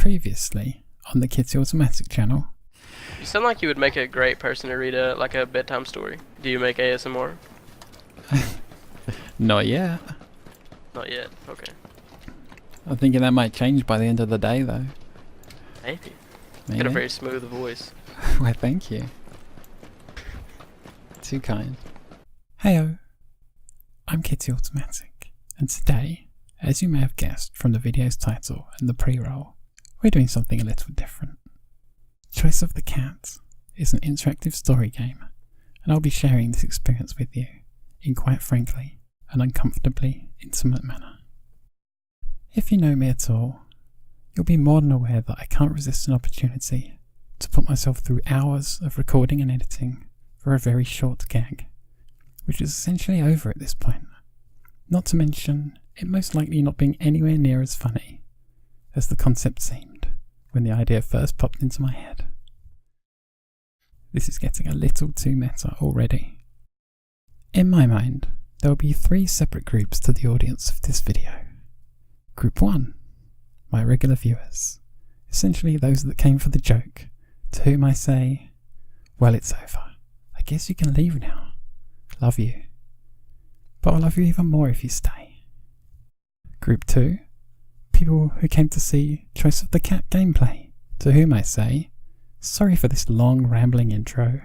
Previously on the Kids Automatic channel. You sound like you would make a great person to read a bedtime story. Do you make ASMR? Not yet. Not yet. Okay. I'm thinking that might change by the end of the day, though. Maybe. Maybe. Got a very smooth voice. Why, thank you. Too kind. Heyo. I'm Kitty Automatic, and today, as you may have guessed from the video's title and the pre-roll, we're doing something a little different. Choice of the Cat is an interactive story game, and I'll be sharing this experience with you in, quite frankly, an uncomfortably intimate manner. If you know me at all, you'll be more than aware that I can't resist an opportunity to put myself through hours of recording and editing for a very short gag, which is essentially over at this point, not to mention it most likely not being anywhere near as funny as the concept seemed when the idea first popped into my head. This is getting a little too meta already. In my mind, there will be 3 separate groups to the audience of this video. Group 1, my regular viewers, essentially those that came for the joke, to whom I say, well, it's over. I guess you can leave now. Love you. But I'll love you even more if you stay. Group 2, people who came to see Choice of the Cat gameplay, to whom I say, sorry for this long rambling intro.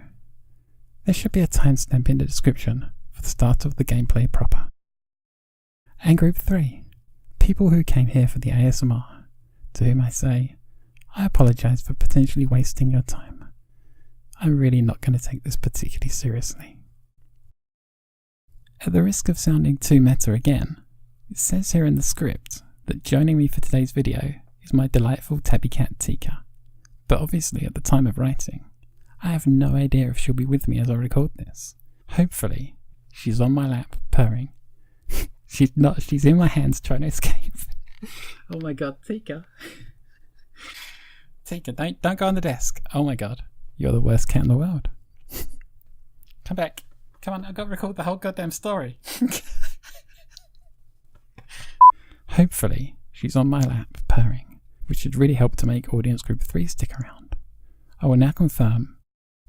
There should be a timestamp in the description for the start of the gameplay proper. And Group 3, people who came here for the ASMR, to whom I say, I apologise for potentially wasting your time. I'm really not going to take this particularly seriously. At the risk of sounding too meta again, it says here in the script that joining me for today's video is my delightful tabby cat Tika, but obviously at the time of writing, I have no idea if she'll be with me as I record this. Hopefully, she's on my lap purring. She's not, she's in my hands trying to escape. Oh my god, Tika. Tika, don't go on the desk. Oh my god, you're the worst cat in the world. Come back. Come on, I've got to record the whole goddamn story. Hopefully, she's on my lap, purring, which should really help to make audience group 3 stick around. I will now confirm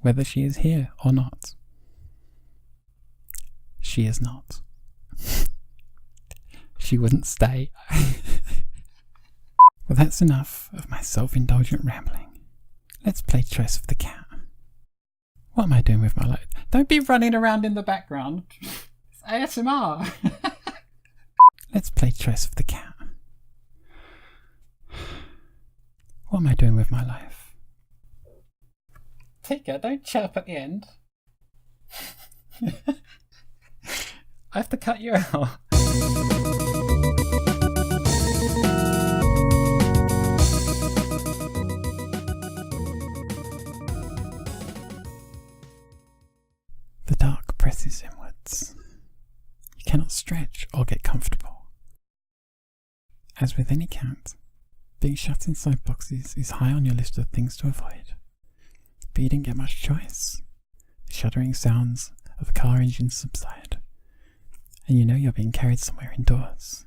whether she is here or not. She is not. She wouldn't stay. Well, that's enough of my self-indulgent rambling. Let's play Choice of the Cat. What am I doing with my life? Don't be running around in the background. It's ASMR. Let's play Choice of the Cat. What am I doing with my life? Tika, don't chirp at the end. I have to cut you out. The dark presses inwards. You cannot stretch or get comfortable. As with any cat, being shut inside boxes is high on your list of things to avoid. But you didn't get much choice. The shuddering sounds of a car engine subside, and you know you're being carried somewhere indoors.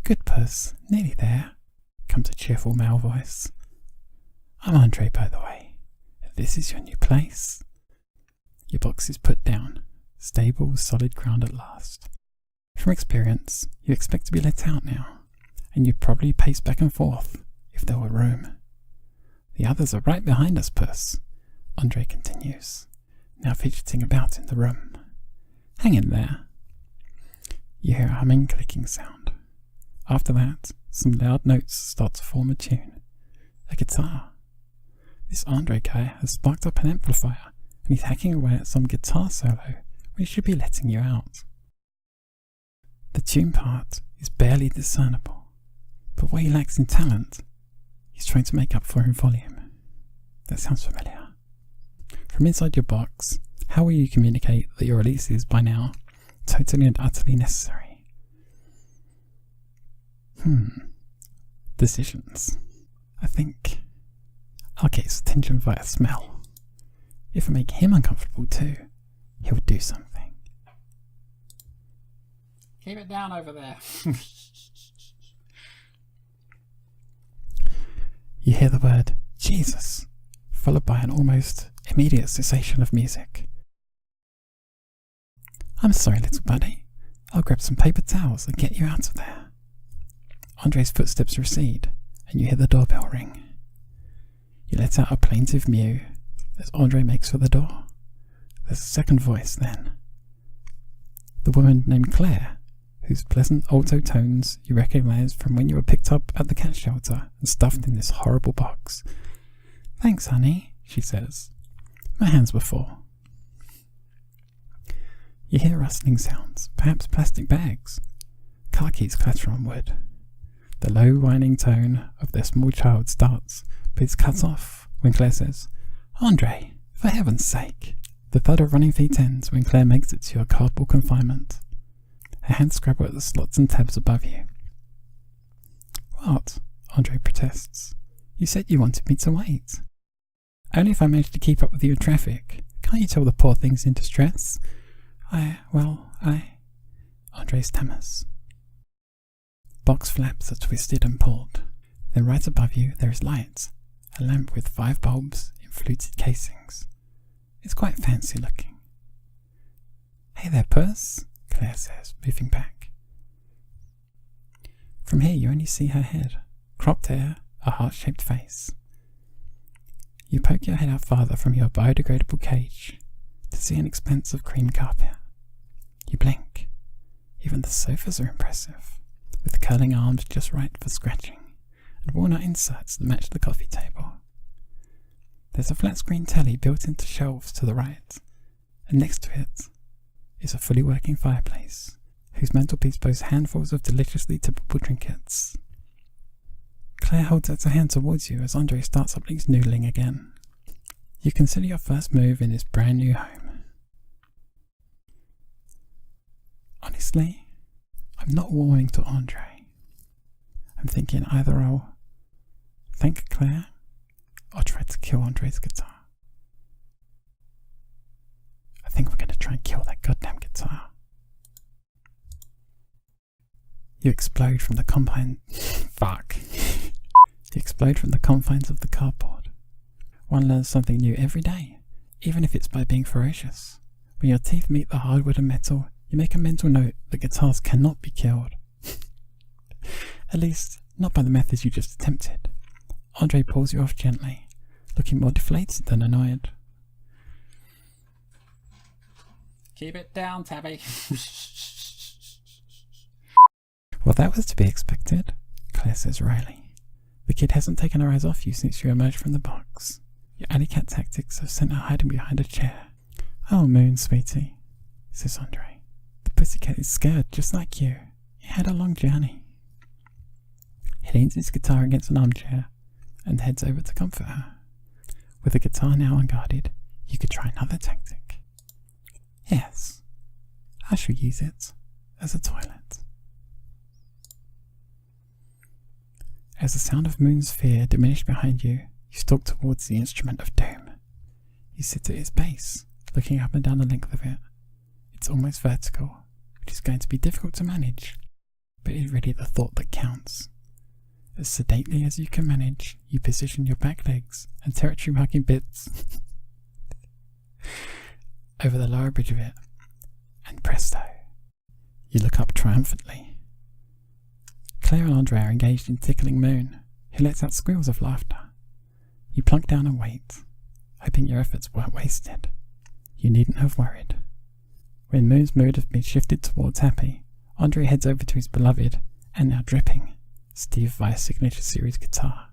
Good puss, nearly there, comes a cheerful male voice. I'm Andre, by the way. This is your new place. Your box is put down, stable, solid ground at last. From experience, you expect to be let out now, and you'd probably pace back and forth if there were room. The others are right behind us, puss, Andre continues, now fidgeting about in the room. Hang in there. You hear a humming, clicking sound. After that, some loud notes start to form a tune. A guitar. This Andre guy has sparked up an amplifier, and he's hacking away at some guitar solo when he should be letting you out. The tune part is barely discernible, but what he lacks in talent, he's trying to make up for in volume. That sounds familiar. From inside your box, how will you communicate that your release is, by now, totally and utterly necessary? Decisions. I think I'll get his attention via smell. If I make him uncomfortable too, he'll do something. Keep it down over there. You hear the word Jesus, followed by an almost immediate cessation of music. I'm sorry, little buddy. I'll grab some paper towels and get you out of there. Andre's footsteps recede, and you hear the doorbell ring. You let out a plaintive mew as Andre makes for the door. There's a second voice then. The woman named Claire, whose pleasant alto tones you recognize from when you were picked up at the cat shelter and stuffed in this horrible box. Thanks, honey, she says. My hands were full. You hear rustling sounds, perhaps plastic bags. Car keys clatter on wood. The low whining tone of their small child starts, but it's cut off when Claire says, Andre, for heaven's sake. The thud of running feet ends when Claire makes it to your cardboard confinement. Her hands scrabble at the slots and tabs above you. What? Andre protests. You said you wanted me to wait. Only if I managed to keep up with you in traffic. Can't you tell the poor thing's in distress? Andre stammers. Box flaps are twisted and pulled. Then right above you there is light, a lamp with 5 bulbs in fluted casings. It's quite fancy looking. Hey there, puss, Claire says, moving back. From here you only see her head, cropped hair, a heart-shaped face. You poke your head out farther from your biodegradable cage to see an expanse of cream carpet. You blink. Even the sofas are impressive, with curling arms just right for scratching, and walnut inserts that match the coffee table. There's a flat-screen telly built into shelves to the right, and next to it is a fully working fireplace, whose mantelpiece boasts handfuls of deliciously tippable trinkets. Claire holds out her hand towards you as Andre starts up his noodling again. You consider your first move in this brand new home. Honestly, I'm not warming to Andre. I'm thinking either I'll thank Claire or try to kill Andre's guitar. I think we're going to try and kill that goddamn guitar. You explode from the You explode from the confines of the cardboard. One learns something new every day, even if it's by being ferocious. When your teeth meet the hardwood and metal, you make a mental note that guitars cannot be killed. At least, not by the methods you just attempted. Andre pulls you off gently, looking more deflated than annoyed. Keep it down, Tabby. Well, that was to be expected, Claire says wryly. The kid hasn't taken her eyes off you since you emerged from the box. Your alley cat tactics have sent her hiding behind a chair. Oh, Moon, sweetie, says Andre. The pussycat is scared, just like you. You had a long journey. He leans his guitar against an armchair and heads over to comfort her. With the guitar now unguarded, you could try another tactic. Yes, I shall use it as a toilet. As the sound of Moon's fear diminished behind you, you stalk towards the instrument of doom. You sit at its base, looking up and down the length of it. It's almost vertical, which is going to be difficult to manage, but it's really the thought that counts. As sedately as you can manage, you position your back legs and territory-marking bits over the lower bridge of it, and presto, you look up triumphantly. Claire and Andre are engaged in tickling Moon, who lets out squeals of laughter. You plunk down and wait, hoping your efforts weren't wasted. You needn't have worried. When Moon's mood has been shifted towards happy, Andre heads over to his beloved, and now dripping, Steve Vai's signature series guitar.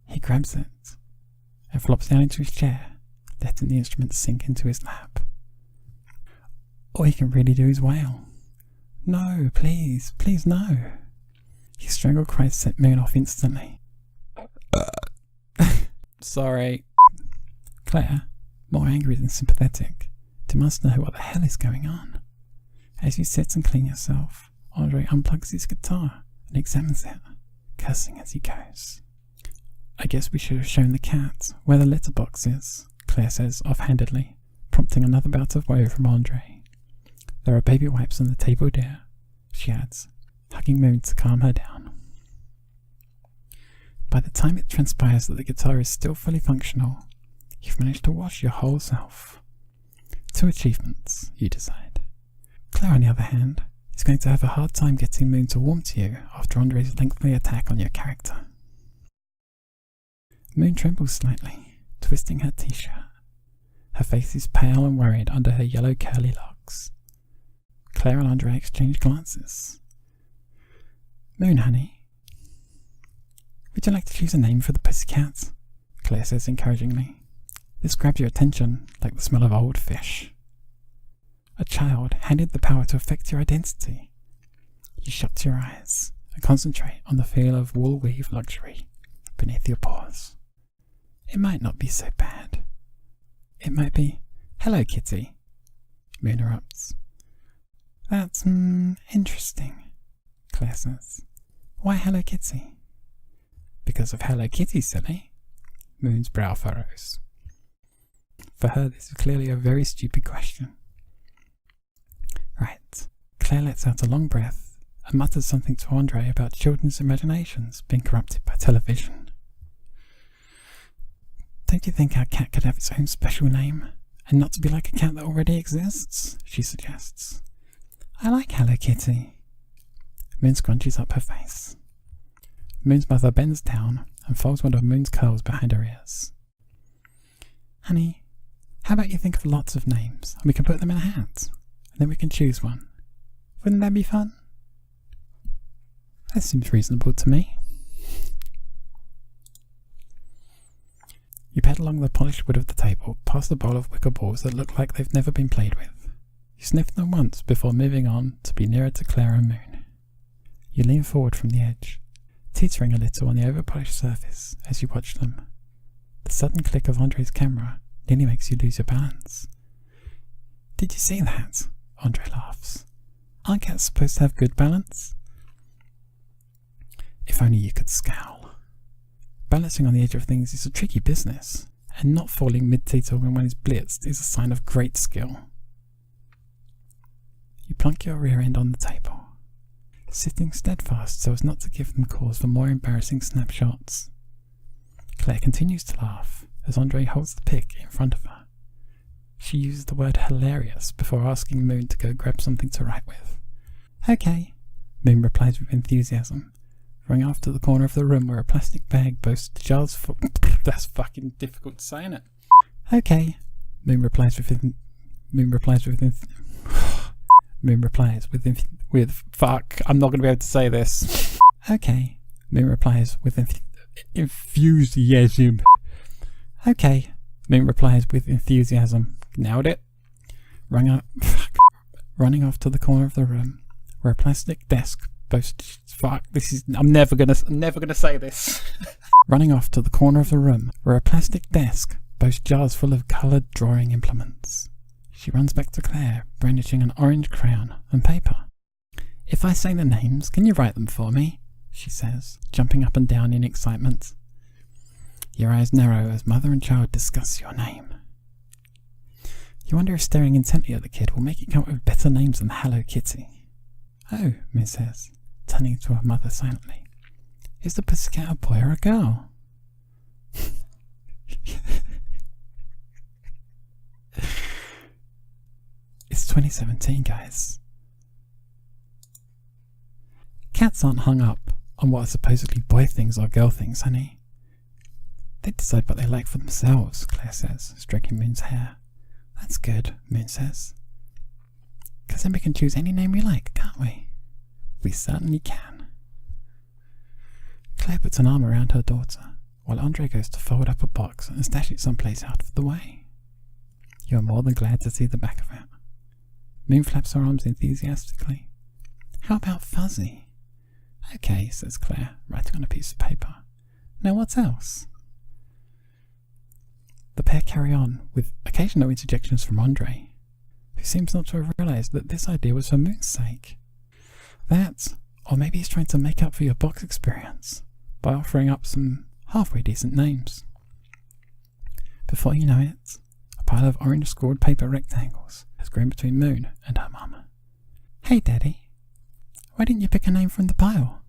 He grabs it and flops down into his chair, letting the instrument sink into his lap. Or he can really do his wail. No, please, please no. His strangled cries set Moon off instantly. Sorry. Claire, more angry than sympathetic, demands to know what the hell is going on. As you sit and clean yourself, Andre unplugs his guitar and examines it, cursing as he goes. I guess we should have shown the cat where the litter box is, Claire says offhandedly, prompting another bout of woe from Andre. There are baby wipes on the table, dear, she adds, hugging Moon to calm her down. By the time it transpires that the guitar is still fully functional, you've managed to wash your whole self. 2 achievements, you decide. Claire, on the other hand, is going to have a hard time getting Moon to warm to you after Andre's lengthy attack on your character. Moon trembles slightly, twisting her t-shirt. Her face is pale and worried under her yellow curly locks. Claire and Andre exchange glances. Moon, honey, would you like to choose a name for the pussycat? Claire says encouragingly. This grabs your attention like the smell of old fish. A child handed the power to affect your identity. You shut your eyes and concentrate on the feel of wool weave luxury beneath your paws. It might not be so bad. It might be, "Hello, kitty," Moon erupts. That's, interesting, Claire says. Why Hello Kitty? Because of Hello Kitty, silly. Moon's brow furrows. For her, this is clearly a very stupid question. Right. Claire lets out a long breath and mutters something to Andre about children's imaginations being corrupted by television. Don't you think our cat could have its own special name, and not to be like a cat that already exists? She suggests. I like Hello Kitty. Moon scrunches up her face. Moon's mother bends down and folds one of Moon's curls behind her ears. Honey, how about you think of lots of names, and we can put them in a hat, and then we can choose one. Wouldn't that be fun? That seems reasonable to me. You pad along the polished wood of the table, past a bowl of wicker balls that look like they've never been played with. You sniff them once before moving on to be nearer to Claire and Moon. You lean forward from the edge, teetering a little on the over-polished surface as you watch them. The sudden click of Andre's camera nearly makes you lose your balance. Did you see that? Andre laughs. Aren't cats supposed to have good balance? If only you could scowl. Balancing on the edge of things is a tricky business, and not falling mid-teeter when one is blitzed is a sign of great skill. You plunk your rear end on the table, sitting steadfast so as not to give them cause for more embarrassing snapshots. Claire continues to laugh as Andre holds the pic in front of her. She uses the word hilarious before asking Moon to go grab something to write with. Okay, Moon replies with enthusiasm, running off to the corner of the room where a plastic bag boasts jars full. That's fucking difficult to say, isn't it? Okay, Moon replies with fuck, I'm not going to be able to say this. Okay, Moon replies with enthusiasm. Okay, Moon replies with enthusiasm. Nailed it. Running off to the corner of the room where a plastic desk boasts. Fuck, I'm never gonna say this. Running off to the corner of the room where a plastic desk boasts jars full of coloured drawing implements. She runs back to Claire, brandishing an orange crayon and paper. If I say the names, can you write them for me? She says, jumping up and down in excitement. Your eyes narrow as mother and child discuss your name. You wonder if staring intently at the kid will make it come up with better names than Hello Kitty. Oh, Miss says, turning to her mother silently. Is the pussycat a boy or a girl? It's 2017, guys. Cats aren't hung up on what are supposedly boy things or girl things, honey. They decide what they like for themselves, Claire says, stroking Moon's hair. That's good, Moon says. Because then we can choose any name we like, can't we? We certainly can. Claire puts an arm around her daughter, while Andre goes to fold up a box and stash it someplace out of the way. You are more than glad to see the back of it. Moon flaps her arms enthusiastically. How about Fuzzy? Okay, says Claire, writing on a piece of paper. Now what else? The pair carry on, with occasional interjections from Andre, who seems not to have realised that this idea was for Moon's sake. That, or maybe he's trying to make up for your box experience by offering up some halfway decent names. Before you know it, a pile of orange scored paper rectangles has grown between Moon and her mum. Hey Daddy, why didn't you pick a name from the pile?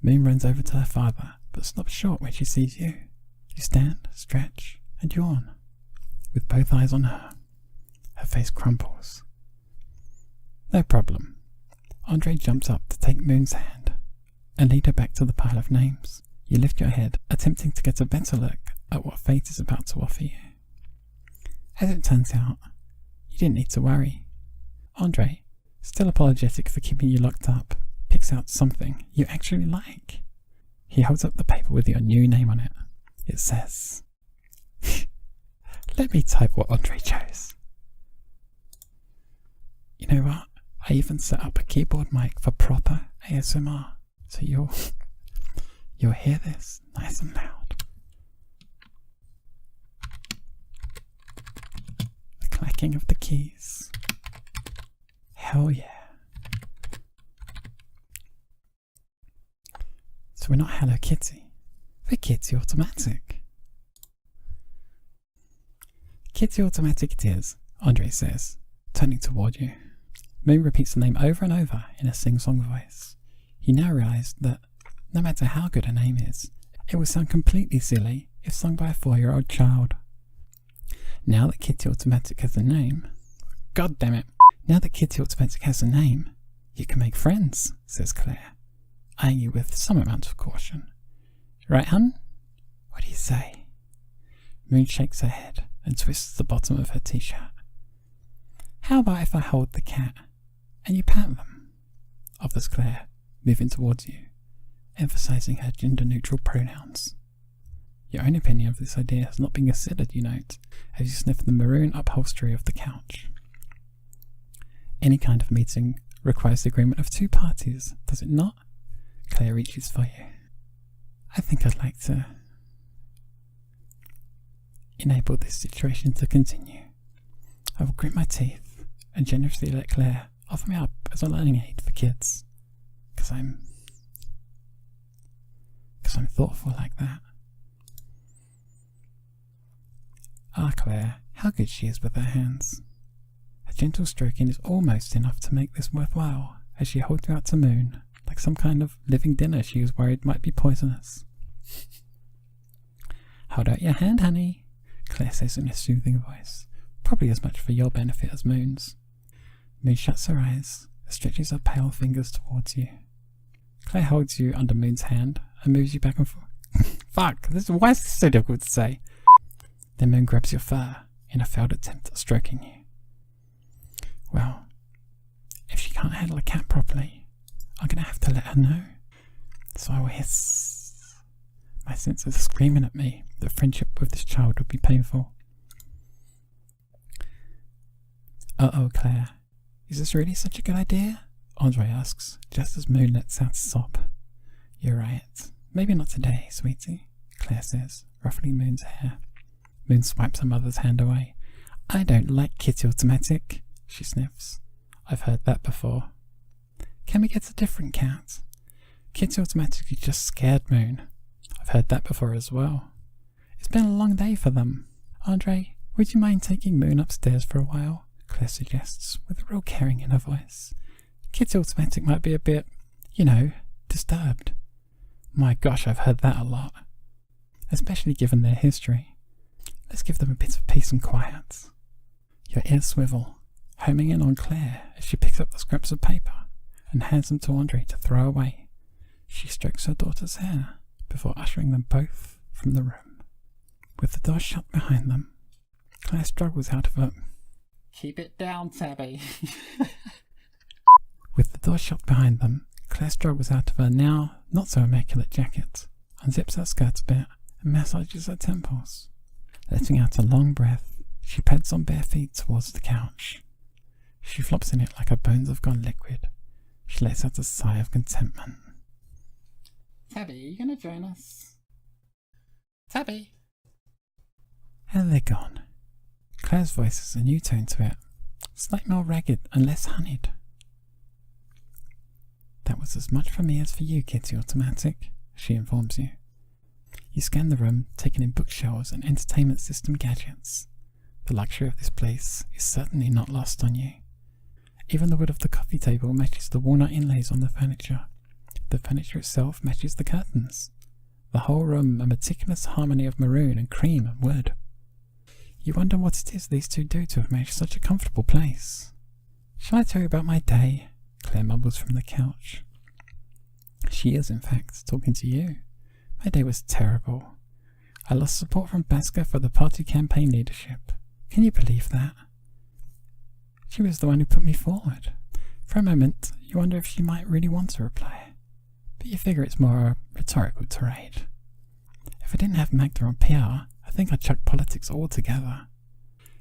Moon runs over to her father but stops short when she sees you. You stand, stretch, and yawn, with both eyes on her. Her face crumples. No problem. Andre jumps up to take Moon's hand and lead her back to the pile of names. You lift your head, attempting to get a better look at what fate is about to offer you. As it turns out, you didn't need to worry. Andre, still apologetic for keeping you locked up, picks out something you actually like. He holds up the paper with your new name on it. It says, let me type what Andre chose. You know what? I even set up a keyboard mic for proper ASMR, so you'll hear this nice and loud. The clacking of the keys. Hell yeah. So we're not Hello Kitty, we're Kitty Automatic. Kitty Automatic it is, Andre says, turning toward you. Moon repeats the name over and over in a sing-song voice. You now realise that no matter how good a name is, it would sound completely silly if sung by a 4-year-old child. Now that Kitty Automatic has a name... God damn it! Now that Kitty Automatic has a name, you can make friends, says Claire, eyeing you with some amount of caution. Right, hun? What do you say? Moon shakes her head and twists the bottom of her t-shirt. How about if I hold the cat and you pat them? Offers Claire, moving towards you, emphasizing her gender-neutral pronouns. Your own opinion of this idea has not been considered, you note, as you sniff the maroon upholstery of the couch. Any kind of meeting requires the agreement of 2 parties, does it not? Claire reaches for you. I think I'd like to enable this situation to continue. I will grit my teeth and generously let Claire offer me up as a learning aid for kids. Because I'm thoughtful like that. Ah, Claire, how good she is with her hands. A gentle stroking is almost enough to make this worthwhile, as she holds you out to Moon, like some kind of living dinner she was worried might be poisonous. Hold out your hand, honey, Claire says in a soothing voice, probably as much for your benefit as Moon's. Moon shuts her eyes and stretches her pale fingers towards you. Claire holds you under Moon's hand and moves you back and forth. Fuck, why is this so difficult to say? Then Moon grabs your fur in a failed attempt at stroking you. Well, if she can't handle a cat properly, I'm going to have to let her know. So I will hiss. My sense is screaming at me that friendship with this child would be painful. Uh-oh, Claire. Is this really such a good idea? Andre asks, just as Moon lets out a sob. You're right. Maybe not today, sweetie, Claire says, ruffling Moon's hair. Moon swipes her mother's hand away. I don't like Kitty Automatic, she sniffs. I've heard that before. Can we get a different cat? Kitty Automatic is just scared, Moon. I've heard that before as well. It's been a long day for them. Andre, would you mind taking Moon upstairs for a while? Claire suggests, with a real caring in her voice. Kitty Automatic might be a bit, disturbed. My gosh, I've heard that a lot. Especially given their history. Let's give them a bit of peace and quiet. Your ears swivel, homing in on Claire as she picks up the scraps of paper and hands them to Andre to throw away. She strokes her daughter's hair before ushering them both from the room. With the door shut behind them, Claire struggles out of her... Keep it down, Tabby. With the door shut behind them, Claire struggles out of her now not so immaculate jacket, unzips her skirt a bit and massages her temples. Letting out a long breath, she pads on bare feet towards the couch. She flops in it like her bones have gone liquid. She lets out a sigh of contentment. Tabby, are you going to join us? Tabby! And they're gone. Claire's voice has a new tone to it, slightly more ragged and less honeyed. That was as much for me as for you, Kitty Automatic, she informs you. You scan the room, taking in bookshelves and entertainment system gadgets. The luxury of this place is certainly not lost on you. Even the wood of the coffee table matches the walnut inlays on the furniture. The furniture itself matches the curtains. The whole room a meticulous harmony of maroon and cream and wood. You wonder what it is these two do to have made such a comfortable place. Shall I tell you about my day? Claire mumbles from the couch. She is, in fact, talking to you. My day was terrible. I lost support from Basker for the party campaign leadership. Can you believe that? She was the one who put me forward. For a moment, you wonder if she might really want to reply. But you figure it's more a rhetorical tirade. If I didn't have Magda on PR, I think I'd chuck politics altogether.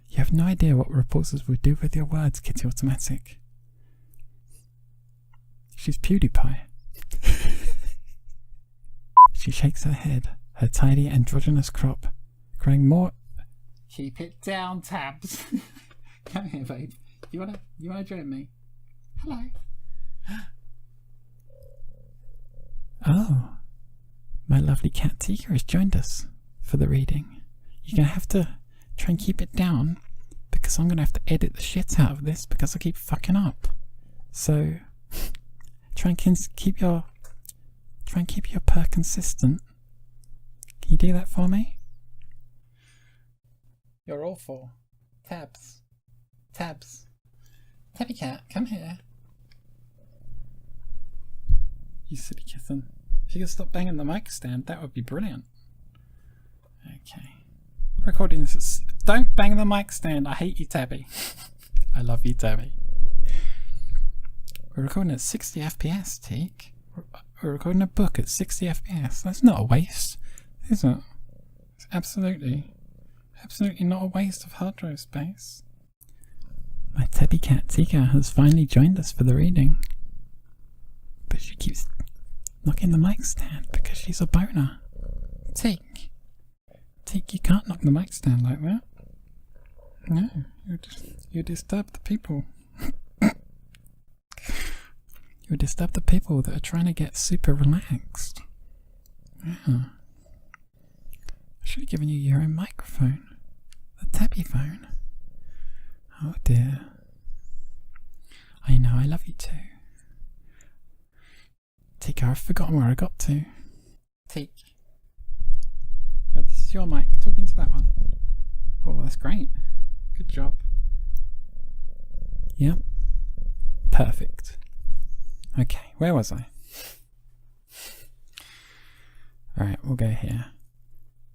You have no idea what reporters would do with your words, Kitty Automatic. She's PewDiePie. She shakes her head, her tidy androgynous crop growing more... Keep it down, Tabs. Come here, babe. You wanna join me? Hello. Oh, my lovely cat Tika has joined us for the reading. You're gonna have to try and keep it down because I'm gonna have to edit the shit out of this because I keep fucking up. So try and keep your purr consistent. Can you do that for me? You're awful. Tabs. Tabby cat, come here. You silly kitten. If you could stop banging the mic stand, that would be brilliant. Okay. Recording this. Don't bang the mic stand. I hate you, Tabby. I love you, Tabby. We're recording at 60 FPS, Teak. We're recording a book at 60 FPS. That's not a waste, is it? It's absolutely not a waste of hard drive space. My tabby cat Tika has finally joined us for the reading. But she keeps knocking the mic stand because she's a boner. Teak, you can't knock the mic stand like that. No, you disturb the people. You disturb the people that are trying to get super relaxed. Yeah. I should have given you your own microphone. The tabby phone. Oh dear. I know, I love you too. Tika, I've forgotten where I got to. Teak. Yeah, this is your mic. Talking to that one. Oh, that's great. Good job. Yep. Perfect. Okay, where was I? Alright, we'll go here.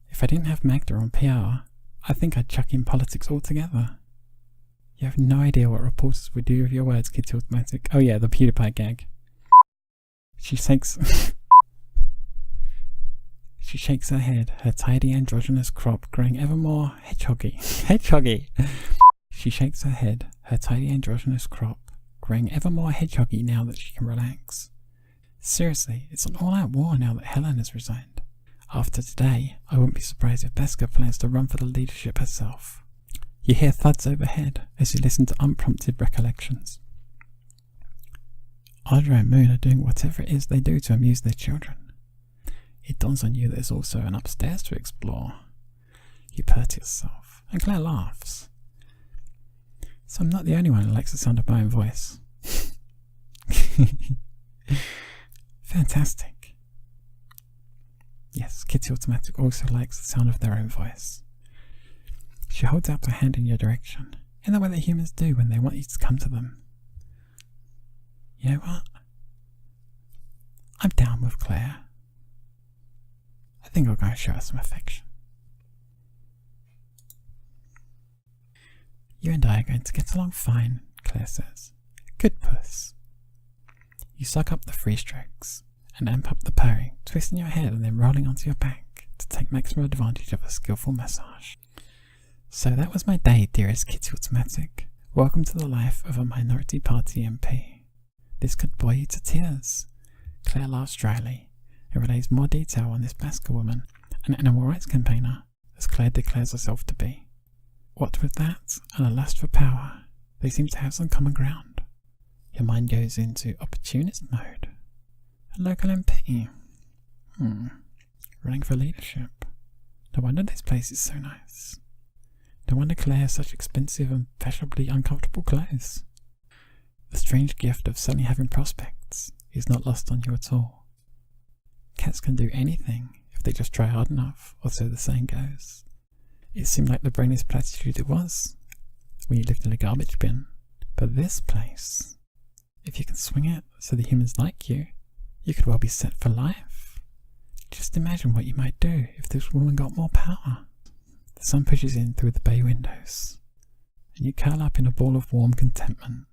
If I didn't have Magda on PR, I think I'd chuck in politics altogether. You have no idea what reporters would do with your words, Kitty Automatic. Oh yeah, the PewDiePie gag. She shakes her head, her tidy androgynous crop growing ever more hedgehoggy. She shakes her head, her tidy androgynous crop growing ever more hedgehoggy now that she can relax. Seriously, it's an all-out war now that Helen has resigned. After today, I wouldn't be surprised if Beska plans to run for the leadership herself. You hear thuds overhead as you listen to unprompted recollections. Audrey and Moon are doing whatever it is they do to amuse their children. It dawns on you that there's also an upstairs to explore. You purr to yourself, and Claire laughs. So I'm not the only one who likes the sound of my own voice. Fantastic. Yes, Kitty Automatic also likes the sound of their own voice. She holds out her hand in your direction, in the way that humans do when they want you to come to them. You know what? I'm down with Claire. I think I'll go and show her some affection. You and I are going to get along fine, Claire says. Good puss. You suck up the free strokes and amp up the purring, twisting your head and then rolling onto your back to take maximum advantage of a skillful massage. So that was my day, dearest Kitty Automatic. Welcome to the life of a minority party MP. This could bore you to tears. Claire laughs dryly and relays more detail on this Basker woman, an animal rights campaigner, as Claire declares herself to be. What with that and a lust for power, they seem to have some common ground. Your mind goes into opportunist mode. A local MP. Running for leadership. No wonder this place is so nice. No wonder Claire has such expensive and fashionably uncomfortable clothes. The strange gift of suddenly having prospects is not lost on you at all. Cats can do anything if if they just try hard enough, or so the saying goes. It seemed like the brainless platitude it was when you lived in a garbage bin. But this place, if you can swing it so the humans like you, you could well be set for life. Just imagine what you might do if this woman got more power. The sun pushes in through the bay windows, and you curl up in a ball of warm contentment.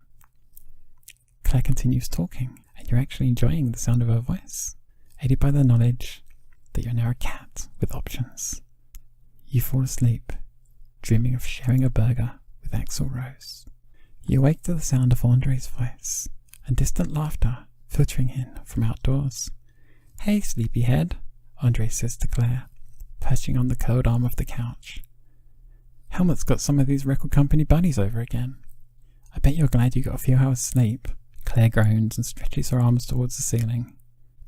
Claire continues talking, and you're actually enjoying the sound of her voice, aided by the knowledge that you're now a cat with options. You fall asleep, dreaming of sharing a burger with Axel Rose. You wake to the sound of Andre's voice, and distant laughter filtering in from outdoors. "Hey, sleepyhead," Andre says to Claire, perching on the curled arm of the couch. "Helmut's got some of these record company bunnies over again. I bet you're glad you got a few hours sleep." Claire groans and stretches her arms towards the ceiling.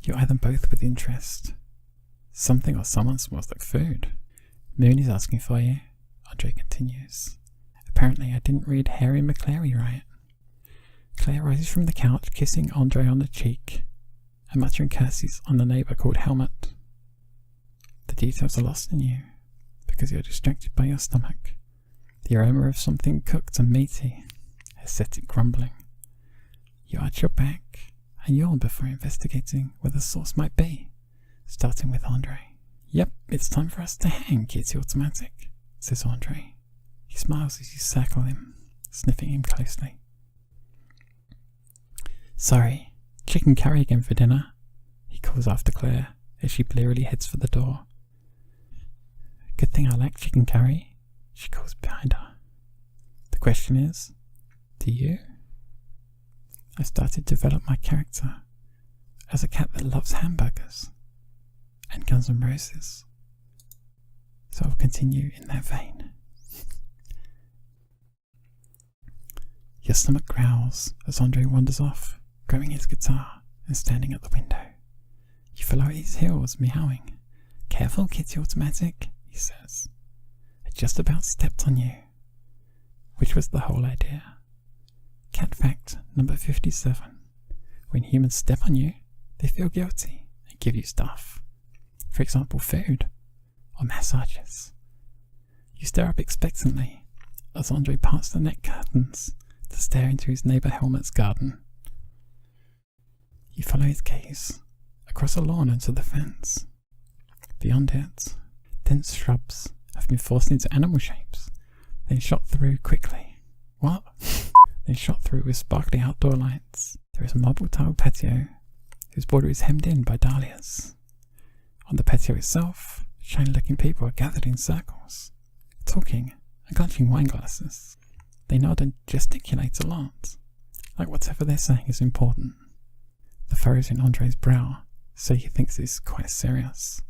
You eye them both with interest. "Something or someone smells like food." "Moon is asking for you," Andre continues. "Apparently I didn't read Harry McClary right." Claire rises from the couch, kissing Andre on the cheek, and muttering curses on the neighbour called Helmut. The details are lost in you, because you're distracted by your stomach. The aroma of something cooked and meaty has set it grumbling. You arch your back and yawn before investigating where the source might be, starting with Andre. "Yep, it's time for us to hang, Kitty Automatic," says Andre. He smiles as you circle him, sniffing him closely. "Sorry, chicken curry again for dinner," he calls after Claire as she blearily heads for the door. "Good thing I like chicken curry," she calls behind her. "The question is, do you?" I started to develop my character as a cat that loves hamburgers and Guns N' Roses, so I'll continue in that vein. Your stomach growls as Andre wanders off, grabbing his guitar and standing at the window. You follow at his heels, meowing. "Careful, Kitty Automatic," he says. "I just about stepped on you." Which was the whole idea. Cat fact number 57. When humans step on you, they feel guilty and give you stuff. For example, food or massages. You stare up expectantly as Andre parts the net curtains to stare into his neighbour Helmut's garden. You follow his gaze across a lawn and to the fence. Beyond it, dense shrubs have been forced into animal shapes, then shot through quickly. What? Then shot through with sparkly outdoor lights. There is a marble tile patio whose border is hemmed in by dahlias. On the patio itself, shiny-looking people are gathered in circles, talking and clutching wine glasses. They nod and gesticulate a lot, like whatever they're saying is important. The furrows in Andre's brow say he thinks it's quite serious.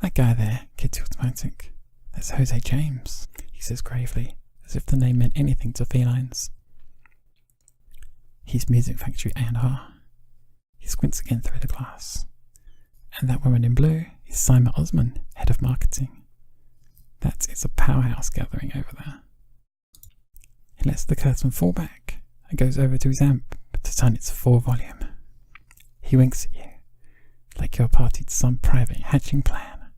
"That guy there, Kitty Automatic, that's Jose James," he says gravely, as if the name meant anything to felines. "He's Music Factory A&R. He squints again through the glass. "And that woman in blue is Simon Osman, head of marketing. That is a powerhouse gathering over there." He lets the curtain fall back and goes over to his amp to turn it to full volume. He winks at you, like you're party to some private hatching plan.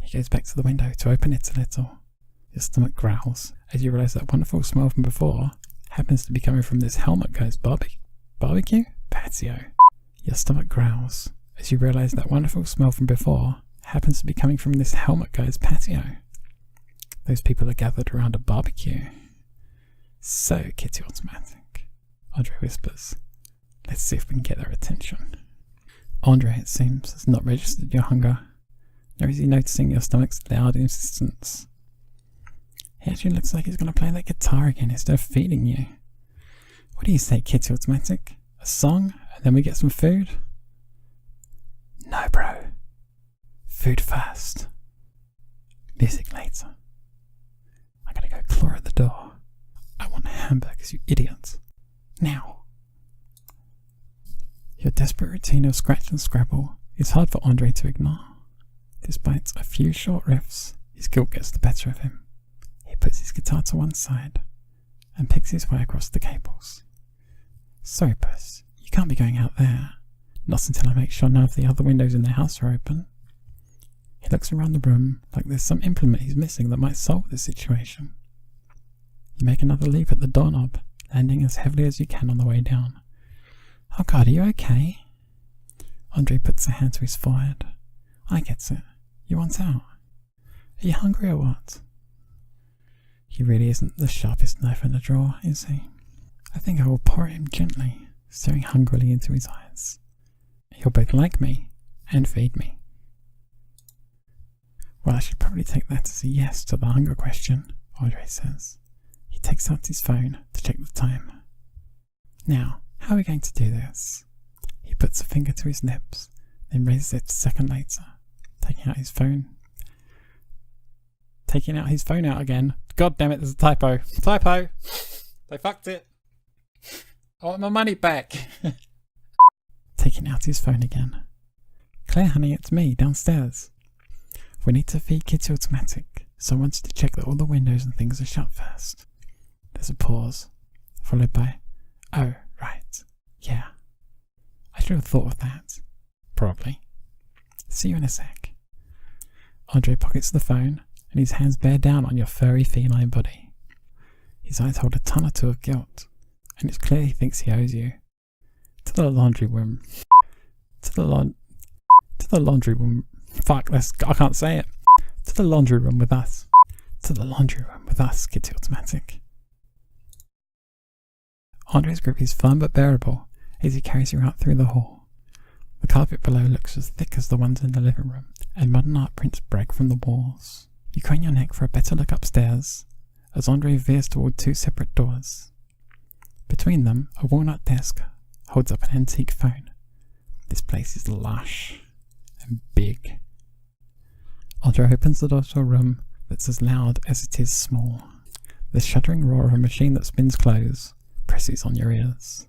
He goes back to the window to open it a little. Your stomach growls as you realise that wonderful smell from before happens to be coming from this Helmut guy's barbecue patio. Your stomach growls as you realise that wonderful smell from before happens to be coming from this Helmut guy's patio. Those people are gathered around a barbecue. "So, Kitty Automatic," Andre whispers. "Let's see if we can get their attention." Andre, it seems, has not registered your hunger, nor is he noticing your stomach's loud insistence. He actually looks like he's going to play that guitar again instead of feeding you. "What do you say, Kitty Automatic? A song, and then we get some food?" "No, bro. Food first. Music later. I'm going to go claw at the door. I want hamburgers, you idiot. Now." Your desperate routine of scratch and scrabble is hard for Andre to ignore. Despite a few short riffs, his guilt gets the better of him. He puts his guitar to one side and picks his way across the cables. "Sorry, Puss, you can't be going out there. Not until I make sure none of the other windows in the house are open." He looks around the room like there's some implement he's missing that might solve the situation. You make another leap at the doorknob, landing as heavily as you can on the way down. Oh God, are you okay? Andre puts a hand to his forehead. I gets it. You want out? Are you hungry or what? He really isn't the sharpest knife in the drawer, is he? I think I will pour at him gently, staring hungrily into his eyes. He'll both like me and feed me. Well, I should probably take that as a yes to the hunger question, Andre says. He takes out his phone to check the time. Now, how are we going to do this? He puts a finger to his lips, then raises it a second later, taking out his phone out again. God damn it, there's a typo. Typo! They fucked it. I want my money back. Taking out his phone again. Claire, honey, it's me, downstairs. We need to feed Kitty Automatic, so I wanted to check that all the windows and things are shut first. There's a pause, followed by, oh, right, yeah. I should have thought of that. Probably. See you in a sec. Andre pockets the phone, and his hands bear down on your furry feline body. His eyes hold a ton or two of guilt, and it's clear he thinks he owes you. To the laundry room. To the laundry room. Fuck, I can't say it. To the laundry room with us. To the laundry room with us, Kitty Automatic. Andre's grip is firm but bearable as he carries you out through the hall. The carpet below looks as thick as the ones in the living room, and modern art prints break from the walls. You crane your neck for a better look upstairs, as Andre veers toward two separate doors. Between them, a walnut desk holds up an antique phone. This place is lush and big. Andre opens the door to a room that's as loud as it is small. The shuddering roar of a machine that spins clothes presses on your ears.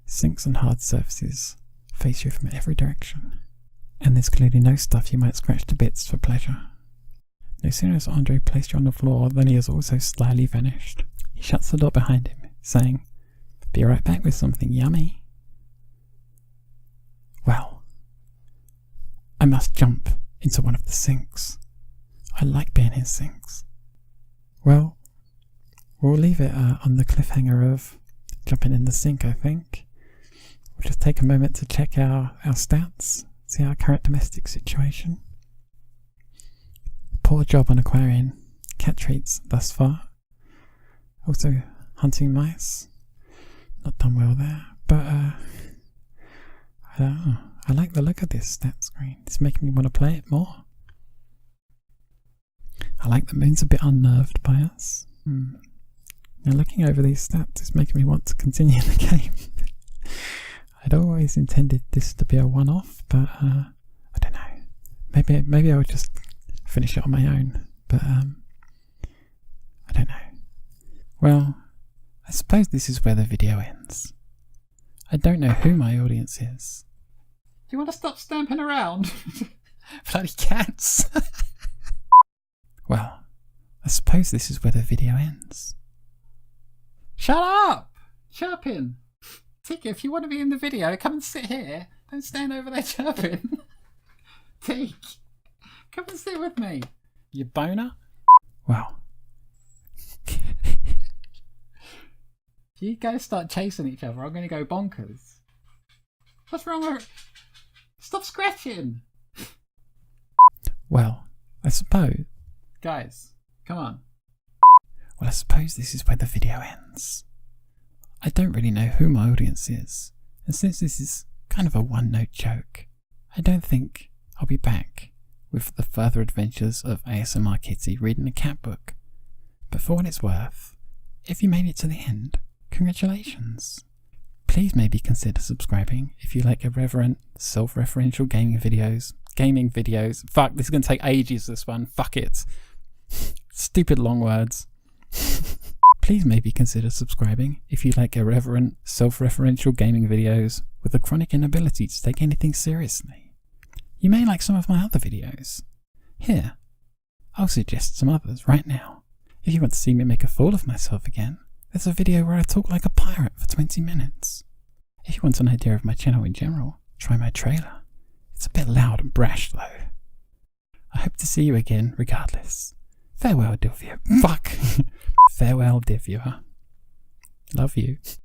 Sinks and hard surfaces face you from every direction, and there's clearly no stuff you might scratch to bits for pleasure. No sooner has Andre placed you on the floor than he has also slyly vanished. He shuts the door behind him, saying, "Be right back with something yummy." Well, I must jump into one of the sinks. I like being in sinks. Well, we'll leave it on the cliffhanger of jumping in the sink, I think. We'll just take a moment to check our stats, see our current domestic situation. Poor job on acquiring cat treats thus far. Also hunting mice. Not done well there, but I don't know. I like the look of this stat screen. It's making me want to play it more. I like the moon's a bit unnerved by us. Now looking over these stats is making me want to continue the game. I'd always intended this to be a one-off, but I don't know. Maybe I'll just finish it on my own, but I don't know. Well, I suppose this is where the video ends. I don't know who my audience is. Do you want to stop stamping around? Bloody cats. Well, I suppose this is where the video ends. Shut up! Chirping! Tika, if you want to be in the video, come and sit here. Don't stand over there chirping. Tika, come and sit with me. You boner? Well. If you guys start chasing each other, I'm going to go bonkers. What's wrong with... Stop scratching! Well, I suppose... Guys, come on. Well, I suppose this is where the video ends. I don't really know who my audience is, and since this is kind of a one-note joke, I don't think I'll be back with the further adventures of ASMR Kitty reading a cat book. But for what it's worth, if you made it to the end, congratulations. Please maybe consider subscribing if you like irreverent, self-referential gaming videos. Fuck, this is going to take ages, this one. Fuck it. Stupid long words. Please maybe consider subscribing if you like irreverent, self-referential gaming videos with a chronic inability to take anything seriously. You may like some of my other videos. Here, I'll suggest some others right now. If you want to see me make a fool of myself again, there's a video where I talk like a pirate for 20 minutes. If you want an idea of my channel in general, try my trailer. It's a bit loud and brash though. I hope to see you again regardless. Farewell, dear viewer. Fuck! Farewell, dear viewer. Love you.